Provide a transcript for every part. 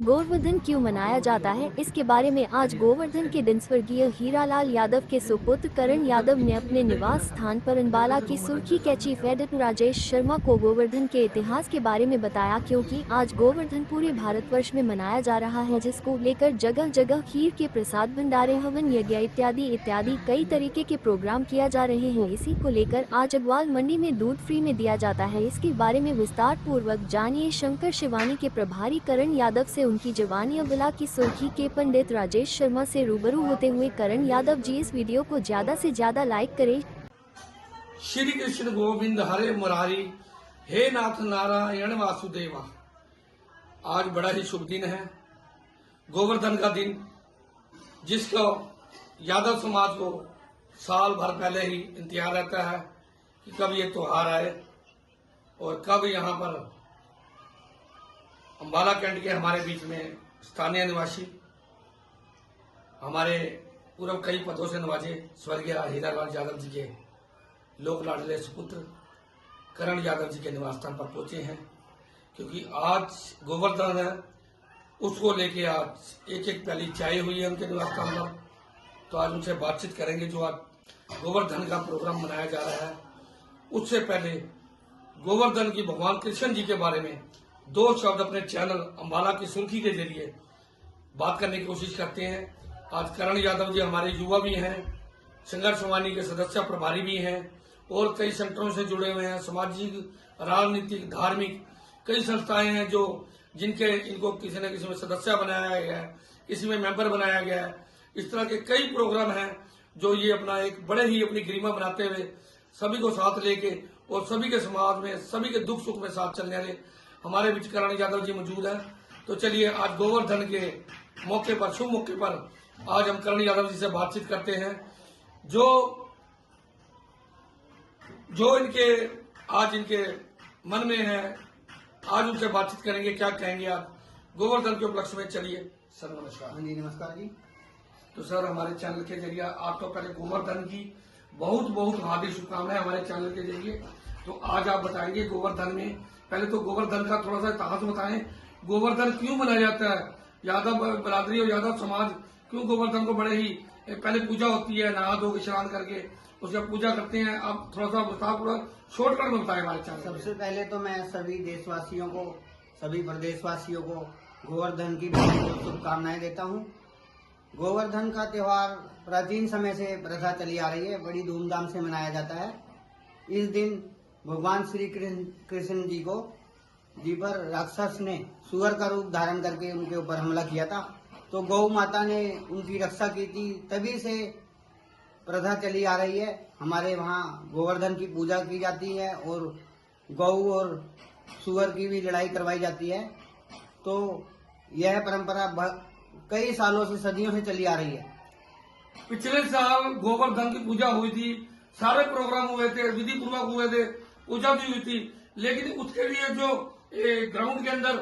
गोवर्धन क्यों मनाया जाता है, इसके बारे में आज गोवर्धन के दिन स्वर्गीय हीरालाल यादव के सुपुत्र करण यादव ने अपने निवास स्थान पर अम्बाला की सुर्खी के चीफ एडिटर राजेश शर्मा को गोवर्धन के इतिहास के बारे में बताया। क्योंकि आज गोवर्धन पूरे भारतवर्ष में मनाया जा रहा है, जिसको लेकर जगह जगह खीर के प्रसाद, भंडारे, हवन यज्ञ इत्यादि इत्यादि कई तरीके के प्रोग्राम किया जा रहे हैं। इसी को लेकर आज अग्रवाल मंडी में दूध फ्री में दिया जाता है। इसके बारे में विस्तार पूर्वक जानिए शंकर शिवानी के प्रभारी करण यादव से उनकी जवानी अम्बाला की सुर्खी के पंडित राजेश शर्मा से रूबरू होते हुए। करण यादव जी, इस वीडियो को ज्यादा से ज्यादा लाइक करें। श्री कृष्ण गोविंद हरे मुरारी, हे नाथ नारायण वासुदेवा। आज बड़ा ही शुभ दिन है, गोवर्धन का दिन, जिसको यादव समाज को साल भर पहले ही इंतजार रहता है कि कब ये त्योहार आए और कब यहाँ पर अम्बाला कैंट के हमारे बीच में स्थानीय निवासी, हमारे पूर्व कई पदों से नवाजे स्वर्गीय हीरालाल यादव जी के लोक लाडले सुपुत्र करण यादव जी के निवास स्थान पर पहुंचे हैं। क्योंकि आज गोवर्धन है, उसको लेके आज एक एक प्याली चाय हुई है उनके निवास स्थान पर। तो आज उनसे बातचीत करेंगे। जो आज गोवर्धन का प्रोग्राम मनाया जा रहा है, उससे पहले गोवर्धन की भगवान कृष्ण जी के बारे में दो शब्द अपने चैनल अम्बाला की सुर्खी के जरिए बात करने की कोशिश करते हैं। आज करण यादव जी हमारे युवा भी हैं, संघर्ष वाहिनी के सदस्य प्रभारी भी हैं और कई संगठनों से जुड़े हुए हैं। सामाजिक, राजनीतिक, धार्मिक कई संस्थाएं हैं जो जिनके इनको किसी न किसी में सदस्य बनाया गया है, किसी में मेंबर बनाया गया है। इस तरह के कई प्रोग्राम हैं जो ये अपना एक बड़े ही अपनी गरिमा बनाते हुए सभी को साथ लेके और सभी के समाज में सभी के दुख सुख में साथ चलने वाले हमारे बीच करण यादव जी मौजूद है। तो चलिए आज गोवर्धन के मौके पर, शुभ मौके पर आज हम करण यादव जी से बातचीत करते हैं। जो इनके मन में है, आज उनसे बातचीत करेंगे। क्या कहेंगे आप गोवर्धन के उपलक्ष्य में? चलिए सर, नमस्कार। जी नमस्कार जी। तो सर, हमारे चैनल के जरिए आप तो पहले गोवर्धन की बहुत बहुत हार्दिक शुभकामनाएं हमारे चैनल के जरिए। तो आज आप बताएंगे गोवर्धन में, पहले तो गोवर्धन का थोड़ा सा इतिहास बताएं। गोवर्धन क्यों मनाया जाता है? यादव बरादरी और यादव समाज क्यों गोवर्धन को बड़े ही पहले पूजा होती है, नहा धो के स्नान करके उसका पूजा करते हैं। आप थोड़ा सा विस्तारपूर्वक शॉर्टकट में बताएं हमारे चैनल। सबसे पहले तो मैं सभी देशवासियों को, सभी प्रदेशवासियों को गोवर्धन की बहुत बहुत शुभकामनाएं देता हूं। गोवर्धन का त्योहार प्राचीन समय से प्रथा चली आ रही है, बड़ी धूमधाम से मनाया जाता है। इस दिन भगवान श्री कृष्ण जी पर राक्षस ने सुअर का रूप धारण करके उनके ऊपर हमला किया था। तो गौ माता ने उनकी रक्षा की थी, तभी से प्रथा चली आ रही है। हमारे वहाँ गोवर्धन की पूजा की जाती है और गौ और सुअर की भी लड़ाई करवाई जाती है। तो यह परंपरा कई सालों से, सदियों से चली आ रही है। पिछले साल गोवर्धन की पूजा हुई थी, सारे प्रोग्राम हुए थे, विधि पूर्वक हुए थे, पूजा भी हुई थी। लेकिन उसके लिए जो ग्राउंड के अंदर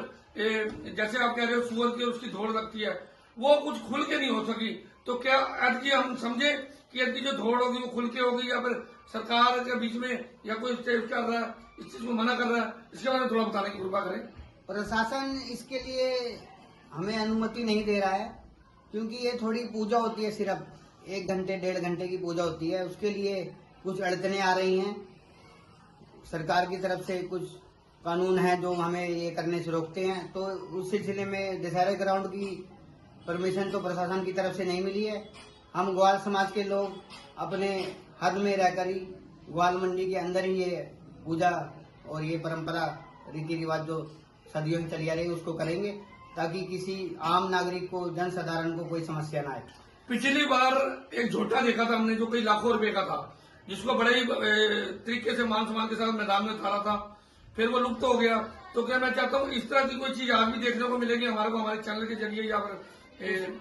जैसे आप कह रहे हो सुअर की उसकी दौड़ लगती है, वो कुछ खुल के नहीं हो सकी। तो क्या आज हम समझे कि आज की जो दौड़ होगी वो खुल के होगी, या फिर सरकार के बीच में या कोई स्टेट कर रहा है, इस चीज को मना कर रहा है? इसके बारे में थोड़ा बताने की कृपा करें। प्रशासन इसके लिए हमें अनुमति नहीं दे रहा है, क्योंकि ये थोड़ी पूजा होती है, सिर्फ 1 घंटे 1.5 घंटे की पूजा होती है। उसके लिए कुछ अड़चने आ रही हैं। सरकार की तरफ से कुछ कानून है जो हमें ये करने से रोकते हैं। तो उस सिलसिले में दशहरे ग्राउंड की परमिशन तो प्रशासन की तरफ से नहीं मिली है। हम ग्वाल समाज के लोग अपने हद में रहकर ही ग्वाल मंडी के अंदर ही ये पूजा और ये परंपरा, रीति रिवाज जो सदियों से चली आ रही है उसको करेंगे, ताकि किसी आम नागरिक को, जनसाधारण को कोई समस्या ना आए। पिछली बार एक झोटा देखा था हमने जो कई लाखों रुपए का था, जिसको बड़े ही तरीके से मान सम्मान के साथ मैदान में उतारा था, फिर वो लुप्त हो गया। तो क्या मैं चाहता हूँ इस तरह की कोई चीज आज भी देखने को मिलेगी हमारे को, हमारे चैनल के जरिए, या फिर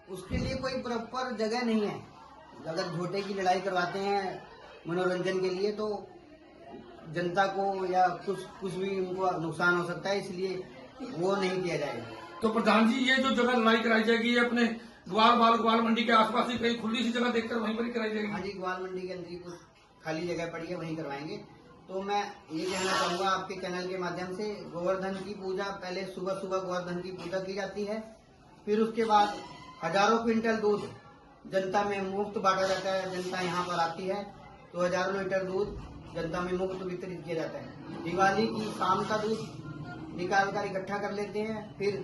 उसके लिए कोई प्रॉपर जगह नहीं है। अगर झोटे की लड़ाई करवाते हैं मनोरंजन के लिए, तो जनता को या कुछ भी उनको नुकसान हो सकता है, इसलिए वो नहीं किया जाएगा। तो प्रधान जी, ये जो जगह लड़ाई कराई जाएगी ये अपने ग्वाल मंडी के आसपास ही कहीं खुली सी जगह देखकर वहीं पर ही कराई जाएगी? हाँ जी, ग्वाल मंडी के अंदर ही कुछ खाली जगह पड़ी है, वहीं करवाएंगे। तो मैं ये कहना चाहूँगा आपके चैनल के माध्यम से, गोवर्धन की पूजा पहले सुबह सुबह गोवर्धन की पूजा की जाती है, फिर उसके बाद हजारों क्विंटल दूध जनता में मुफ्त बांटा जाता है। जनता यहाँ पर आती है तो हजारों लीटर दूध जनता में मुफ्त वितरित किया जाता है। दिवाली की शाम का दूध निकाल कर इकट्ठा कर लेते हैं, फिर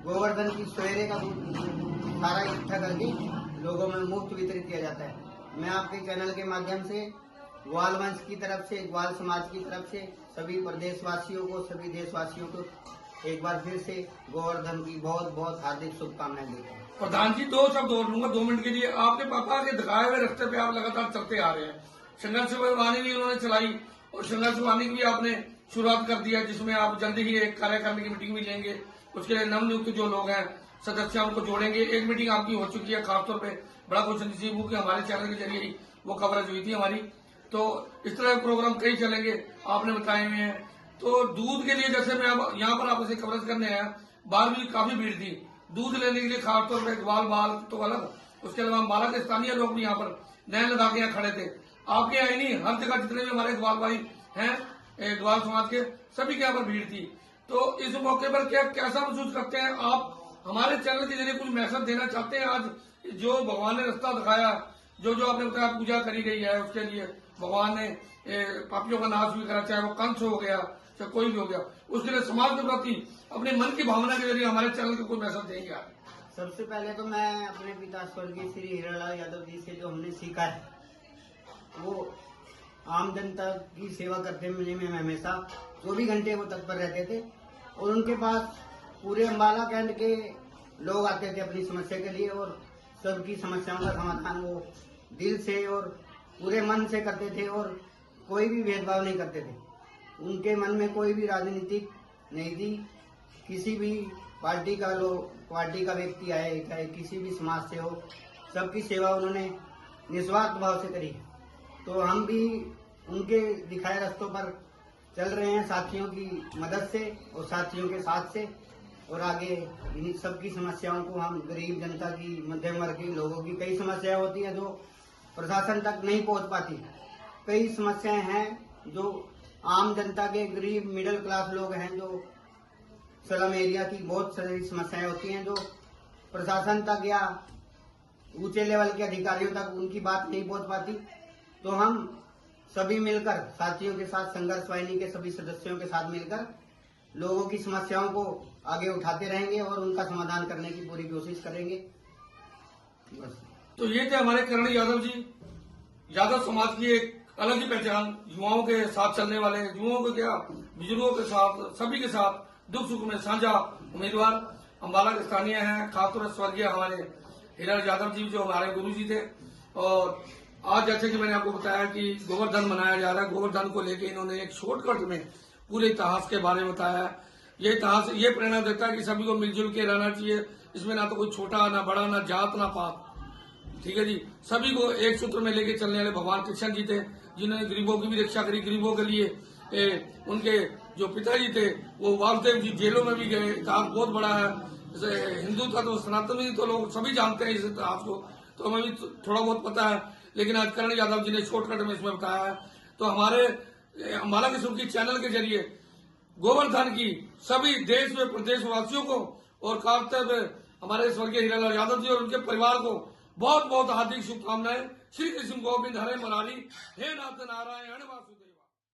गोवर्धन की सवेरे का दूध सारा इकट्ठा करके लोगों में मुफ्त वितरित किया जाता है। मैं आपके चैनल के माध्यम से ग्वाल वंश की तरफ से, ग्वाल समाज की तरफ से सभी प्रदेशवासियों को, सभी देशवासियों को एक बार फिर से गोवर्धन की बहुत बहुत हार्दिक शुभकामनाएं देता हूँ। प्रधान जी, 2 शब्द और लूंगा 2 मिनट के लिए। आपके पापा के दिखाए हुए रास्ते पे आप लगातार चलते आ रहे हैं। संघर्ष वाहिनी भी उन्होंने चलाई और संघर्ष वाहिनी की भी आपने शुरुआत कर दिया, जिसमें आप जल्दी ही एक कार्यकारिणी की मीटिंग भी लेंगे। उसके लिए नवनियुक्त जो लोग हैं सदस्य उनको जोड़ेंगे। एक मीटिंग आपकी हो चुकी है, खासतौर पे बड़ा खुश नसीब हूँ कि हमारे चैनल के जरिए ही वो कवरेज हुई थी हमारी। तो इस तरह के प्रोग्राम कई चलेंगे, आपने बताए हुए हैं। तो दूध के लिए जैसे मैं अब यहाँ पर आपसे कवरेज करने आया, बाहर भी काफी भीड़ थी दूध लेने के लिए, खासतौर पर ग्वाल बाल तो अलग, उसके अलावा अम्बाला के स्थानीय लोग भी यहाँ पर नए लगा के यहाँ खड़े थे। आपके यहाँ ही नहीं, हर जगह जितने भी हमारे ग्वाल भाई हैं ग्वाल समाज के, सभी के यहाँ पर भीड़ थी। तो इस मौके पर क्या कैसा महसूस करते हैं आप? हमारे चैनल के जरिए कुछ मैसेज देना चाहते हैं? आज जो भगवान ने रास्ता दिखाया, जो आपने बताया पूजा करी गई है, उसके लिए भगवान ने पापियों का नाश भी करा, चाहे वो कंस हो गया चाहे कोई भी हो गया, उसके लिए समाज के प्रति अपने मन की भावना के जरिए हमारे चैनल के कोई मैसेज देंगे आप? सबसे पहले तो मैं अपने पिता स्वर्गीय श्री हीरालाल यादव जी से जो हमने सीखा है, वो आम जनता की सेवा करते में हमेशा 24 घंटे वो तत्पर रहते थे और उनके पास पूरे अम्बाला कैंट के लोग आते थे अपनी समस्या के लिए और सबकी समस्याओं का समाधान वो दिल से और पूरे मन से करते थे और कोई भी भेदभाव नहीं करते थे। उनके मन में कोई भी राजनीतिक नहीं थी। किसी भी पार्टी का व्यक्ति आए, चाहे किसी भी समाज से हो, सबकी सेवा उन्होंने निस्वार्थ भाव से करी। तो हम भी उनके दिखाए रास्तों पर चल रहे हैं, साथियों की मदद से और साथियों के साथ से, और आगे इन सबकी समस्याओं को हम गरीब जनता की, मध्यम वर्ग के लोगों की कई समस्याएं होती हैं जो प्रशासन तक नहीं पहुंच पाती। कई समस्याएं हैं जो आम जनता के, गरीब मिडिल क्लास लोग हैं, जो स्लम एरिया की बहुत सारी समस्याएं होती हैं जो प्रशासन तक या ऊंचे लेवल के अधिकारियों तक उनकी बात नहीं पहुंच पाती। तो हम सभी मिलकर, साथियों के साथ, संघर्ष वाहिनी के सभी सदस्यों के साथ मिलकर लोगों की समस्याओं को आगे उठाते रहेंगे और उनका समाधान करने की पूरी कोशिश करेंगे। बस। तो ये थे हमारे करण यादव जी, यादव समाज की एक अलग ही पहचान, युवाओं के साथ चलने वाले, युवाओं को क्या बुजुर्गों के साथ, सभी के साथ दुख सुख में साझा उम्मीदवार, अम्बाला के स्थानीय हैं। खासतौर से स्वर्गीय हमारे हीरालाल यादव जी जो हमारे गुरु जी थे। और आज जैसे कि मैंने आपको बताया कि गोवर्धन मनाया जा रहा है, गोवर्धन को लेके इन्होंने एक शॉर्टकट में पूरे इतिहास के बारे में बताया है। ये इतिहास ये प्रेरणा देता है कि सभी को मिलजुल के रहना चाहिए। इसमें ना तो कोई छोटा, ना बड़ा, ना जात, ना पात, ठीक है जी। सभी को एक सूत्र में लेके चलने वाले भगवान कृष्ण जी थे, जिन्होंने गरीबों की भी रक्षा करी। गरीबों के लिए उनके जो पिताजी थे वो वासुदेव जी जेलों में भी गए। इतिहास बहुत बड़ा है। जैसे हिंदू था तो सनातन तो लोग सभी जानते हैं इस इतिहास को, तो हमें भी थोड़ा बहुत पता है, लेकिन आज करण यादव जी ने शॉर्टकट में इसमें बताया है। तो हमारे अम्बाला की सुर्खी चैनल के जरिए गोवर्धन की सभी देश में प्रदेशवासियों को और खासतौर हमारे स्वर्गीय हीरालाल यादव जी और उनके परिवार को बहुत बहुत हार्दिक शुभकामनाएं। श्री कृष्ण गोविंद हरे मुरारी, हे नाथ नारायण वासुदेव।